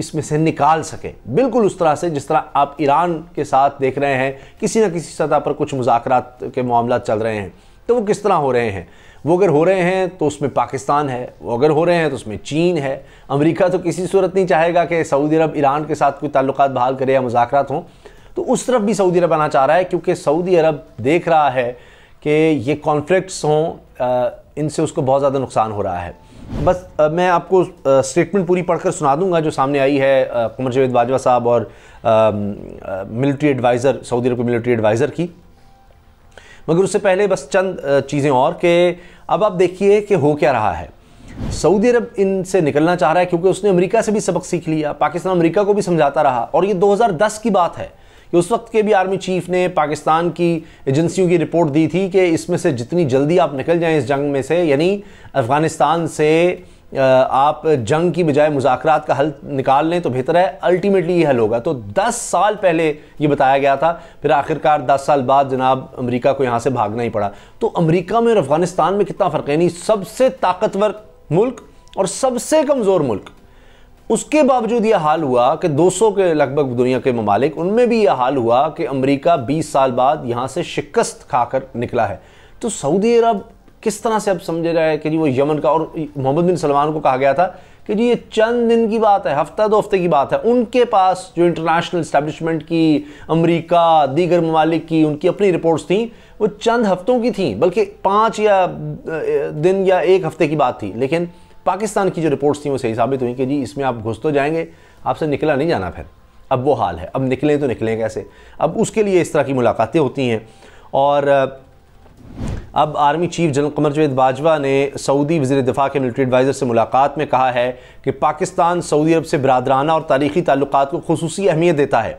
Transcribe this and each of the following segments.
اس میں سے نکال سکیں، بالکل اس طرح سے جس طرح آپ ایران کے ساتھ دیکھ رہے ہیں کسی نہ کسی سطح پر کچھ مذاکرات کے معاملات چل رہے ہیں، تو وہ کس طرح ہو رہے ہیں؟ وہ اگر ہو رہے ہیں تو اس میں پاکستان ہے، وہ اگر ہو رہے ہیں تو اس میں چین ہے۔ امریکہ تو کسی صورت نہیں چاہے گا کہ سعودی عرب ایران کے ساتھ کوئی تعلقات بحال کرے یا مذاکرات ہوں، تو اس طرف بھی سعودی عرب آنا چاہ رہا ہے، کیونکہ سعودی عرب دیکھ رہا ہے کہ یہ کانفلکٹس ہوں، ان سے اس کو بہت زیادہ نقصان ہو رہا ہے۔ بس میں آپ کو سٹیٹمنٹ پوری پڑھ کر سنا دوں گا جو سامنے آئی ہے قمر جاوید باجوہ صاحب اور ملٹری ایڈوائزر، سعودی عرب کے ملٹری ایڈوائزر کی، مگر اس سے پہلے بس چند چیزیں اور کہ اب آپ دیکھیے کہ ہو کیا رہا ہے۔ سعودی عرب ان سے نکلنا چاہ رہا ہے کیونکہ اس نے امریکہ سے بھی سبق سیکھ لیا، پاکستان امریکہ کو بھی سمجھاتا رہا، اور یہ 2010 کی بات ہے کہ اس وقت کے بھی آرمی چیف نے پاکستان کی ایجنسیوں کی رپورٹ دی تھی کہ اس میں سے جتنی جلدی آپ نکل جائیں اس جنگ میں سے، یعنی افغانستان سے آپ جنگ کی بجائے مذاکرات کا حل نکال لیں تو بہتر ہے، الٹیمیٹلی یہ حل ہوگا۔ تو 10 سال پہلے یہ بتایا گیا تھا، پھر آخرکار 10 سال بعد جناب امریکہ کو یہاں سے بھاگنا ہی پڑا۔ تو امریکہ میں اور افغانستان میں کتنا فرق ہے، یعنی سب سے طاقتور ملک اور سب سے کمزور ملک، اس کے باوجود یہ حال ہوا کہ 200 کے لگ بھگ دنیا کے ممالک، ان میں بھی یہ حال ہوا کہ امریکہ 20 سال بعد یہاں سے شکست کھا کر نکلا ہے۔ تو سعودی عرب کس طرح سے اب سمجھ رہا ہے کہ جی وہ یمن کا، اور محمد بن سلمان کو کہا گیا تھا کہ جی یہ چند دن کی بات ہے، ہفتہ 2 ہفتے کی بات ہے، ان کے پاس جو انٹرنیشنل اسٹیبلشمنٹ کی، امریکہ دیگر ممالک کی ان کی اپنی رپورٹس تھیں، وہ چند ہفتوں کی تھیں، بلکہ 5 دن یا 1 ہفتے کی بات تھی، لیکن پاکستان کی جو رپورٹس تھیں وہ صحیح ثابت ہوئیں کہ جی اس میں آپ گھس تو جائیں گے، آپ سے نکلا نہیں جانا۔ پھر اب وہ حال ہے، اب نکلیں تو نکلیں کیسے؟ اب اس کے لیے اس طرح کی ملاقاتیں ہوتی ہیں، اور اب army chief general Qamar Javed Bajwa نے سعودی وزیر دفاع کے ملٹری ایڈوائزر سے ملاقات میں کہا ہے کہ پاکستان سعودی عرب سے برادرانہ اور تاریخی تعلقات کو خصوصی اہمیت دیتا ہے۔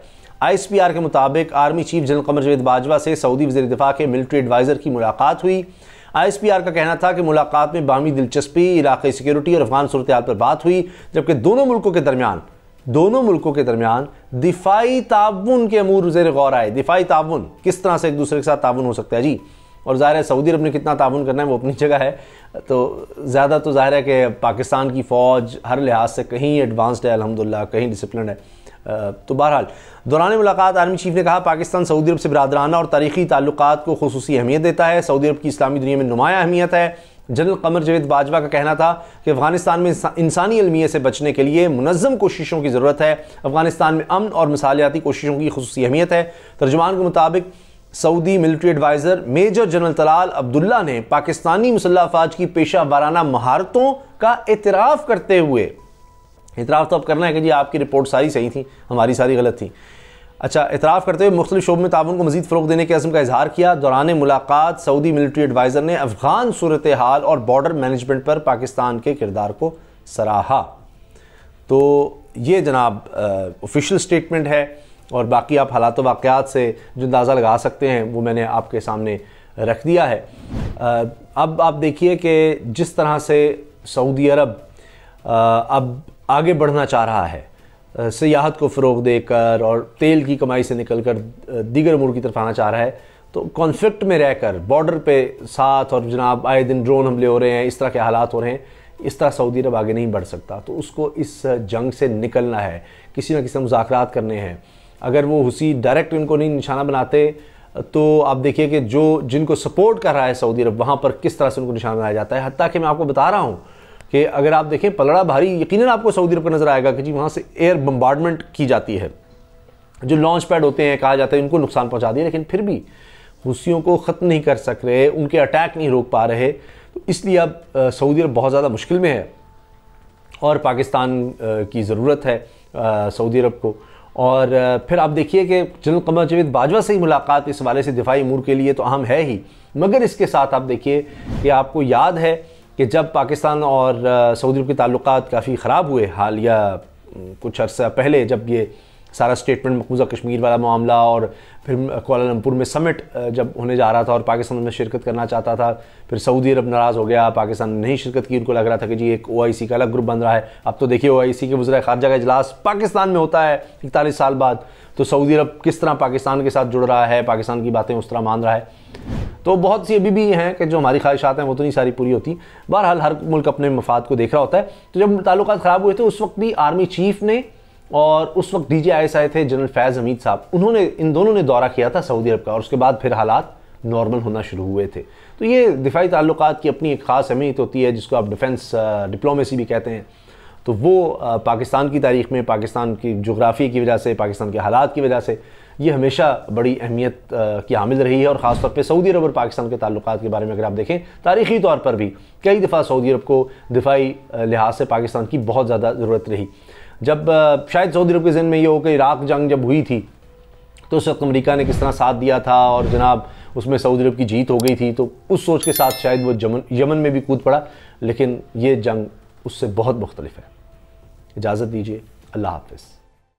ISPR کے مطابق army chief general Qamar Javed Bajwa سے سعودی وزیر دفاع کے ملٹری ایڈوائزر کی ملاقات ہوئی۔ ISPR کا کہنا تھا کہ ملاقات میں باہمی دلچسپی، علاقائی سیکیورٹی اور افغان صورتحال پر بات ہوئی، جبکہ دونوں ملکوں کے درمیان دفاعی تعاون کے امور زیر غور آئے۔ دفاعی تعاون کس طرح سے ایک دوسرے کے ساتھ تعاون ہو سکتا ہے جی، اور ظاہر ہے سعودی عرب نے کتنا تعاون کرنا ہے وہ اپنی جگہ ہے، تو زیادہ تو ظاہر ہے کہ پاکستان کی فوج ہر لحاظ سے کہیں ایڈوانسڈ ہے الحمدللہ، کہیں ڈسپلنڈ ہے۔ تو بہرحال دوران ملاقات آرمی چیف نے کہا پاکستان سعودی عرب سے برادرانہ اور تاریخی تعلقات کو خصوصی اہمیت دیتا ہے، سعودی عرب کی اسلامی دنیا میں نمایاں اہمیت ہے۔ جنرل قمر جاوید باجوہ کا کہنا تھا کہ افغانستان میں انسانی المیہ سے بچنے کے لیے منظم کوششوں کی ضرورت ہے، افغانستان میں امن اور مصالحاتی کوششوں کی خصوصی اہمیت ہے۔ ترجمان کے مطابق سعودی military adviser major general Talal Abdullah نے پاکستانی مسلح افواج کی پیشہ ورانہ مہارتوں کا اعتراف کرتے ہوئے، اعتراف تو اب کرنا ہے کہ جی آپ کی رپورٹ ساری صحیح تھی، ہماری ساری غلط تھی، اچھا، اعتراف کرتے ہوئے مختلف شعبوں میں تعاون کو مزید فروغ دینے کے عزم کا اظہار کیا۔ دوران ملاقات سعودی ملٹری ایڈوائزر نے افغان صورتحال اور بارڈر مینجمنٹ پر پاکستان کے کردار کو سراہا۔ تو یہ جناب آفیشیل سٹیٹمنٹ ہے، اور باقی آپ حالات و واقعات سے جو اندازہ لگا سکتے ہیں وہ میں نے آپ کے سامنے رکھ دیا ہے۔ اب آپ دیکھیے کہ جس طرح سے سعودی عرب اب آگے بڑھنا چاہ رہا ہے، سیاحت کو فروغ دے کر اور تیل کی کمائی سے نکل کر دیگر امور کی طرف آنا چاہ رہا ہے، تو کانفلکٹ میں رہ کر بارڈر پہ ساتھ، اور جناب آئے دن ڈرون حملے ہو رہے ہیں، اس طرح کے حالات ہو رہے ہیں، اس طرح سعودی عرب آگے نہیں بڑھ سکتا۔ تو اس کو اس جنگ سے نکلنا ہے، کسی نہ کسی مذاکرات کرنے ہیں۔ اگر وہ حوثی ڈائریکٹ ان کو نہیں نشانہ بناتے تو آپ دیکھیے کہ جن کو سپورٹ کر رہا ہے سعودی عرب، وہاں پر کس طرح سے ان کو نشانہ بنایا جاتا ہے۔ حتیٰ کہ میں آپ کو بتا رہا ہوں کہ اگر آپ دیکھیں پلڑا بھاری یقیناً آپ کو سعودی عرب کا نظر آئے گا کہ جی وہاں سے ایئر بمبارڈمنٹ کی جاتی ہے، جو لانچ پیڈ ہوتے ہیں کہا جاتا ہے ان کو نقصان پہنچا دیا، لیکن پھر بھی حوثیوں کو ختم نہیں کر سک رہے، ان کے اٹیک نہیں روک پا رہے، تو اس لیے اب سعودی عرب بہت زیادہ مشکل میں ہے، اور پاکستان کی ضرورت ہے سعودی عرب کو۔ اور پھر آپ دیکھیے کہ جنرل قمر جاوید باجوہ سے ہی ملاقات اس حوالے سے دفاعی امور کے لیے تو اہم ہے ہی، مگر اس کے ساتھ آپ دیکھیے کہ آپ کو یاد ہے کہ جب پاکستان اور سعودی عرب کے تعلقات کافی خراب ہوئے حالیہ کچھ عرصہ پہلے، جب یہ سارا سٹیٹمنٹ مقبوضہ کشمیر والا معاملہ اور پھر کوالالمپور میں سمٹ جب ہونے جا رہا تھا اور پاکستان میں شرکت کرنا چاہتا تھا، پھر سعودی عرب ناراض ہو گیا، پاکستان نے نہیں شرکت کی، ان کو لگ رہا تھا کہ جی ایک OIC کا الگ گروپ بن رہا ہے۔ اب تو دیکھیے OIC کے وزرائے خارجہ کا اجلاس پاکستان میں ہوتا ہے 41 سال بعد، تو سعودی عرب کس طرح پاکستان کے ساتھ جڑ رہا ہے، پاکستان کی باتیں اس طرح مان رہا ہے۔ تو بہت سی ابھی بھی ہیں کہ جو ہماری خواہشات ہیں وہ تو نہیں ساری پوری ہوتی، بہرحال ہر ملک اپنے مفاد کو دیکھ رہا ہوتا ہے۔ تو جب تعلقات خراب ہوئے تھے اس وقت بھی آرمی چیف نے اور اس وقت DGIS آئے تھے جنرل فیض حمید صاحب، ان دونوں نے دورہ کیا تھا سعودی عرب کا، اور اس کے بعد پھر حالات نارمل ہونا شروع ہوئے تھے۔ تو یہ دفاعی تعلقات کی اپنی ایک خاص اہمیت ہوتی ہے، جس کو آپ ڈیفنس ڈپلومیسی بھی کہتے ہیں۔ تو وہ پاکستان کی تاریخ میں، پاکستان کی جغرافی کی وجہ سے، پاکستان کے حالات کی وجہ سے یہ ہمیشہ بڑی اہمیت کی حامل رہی ہے، اور خاص طور پہ سعودی عرب اور پاکستان کے تعلقات کے بارے میں اگر آپ دیکھیں تاریخی طور پر بھی کئی دفعہ سعودی عرب کو دفاعی لحاظ سے پاکستان کی بہت زیادہ ضرورت رہی۔ جب شاید سعودی عرب کے ذہن میں یہ ہو کہ عراق جنگ جب ہوئی تھی تو اس وقت امریکہ نے کس طرح ساتھ دیا تھا، اور جناب اس میں سعودی عرب کی جیت ہو گئی تھی، تو اس سوچ کے ساتھ شاید وہ یمن میں بھی کود پڑا، لیکن یہ جنگ اس سے بہت مختلف ہے۔ اجازت دیجیے، اللہ حافظ۔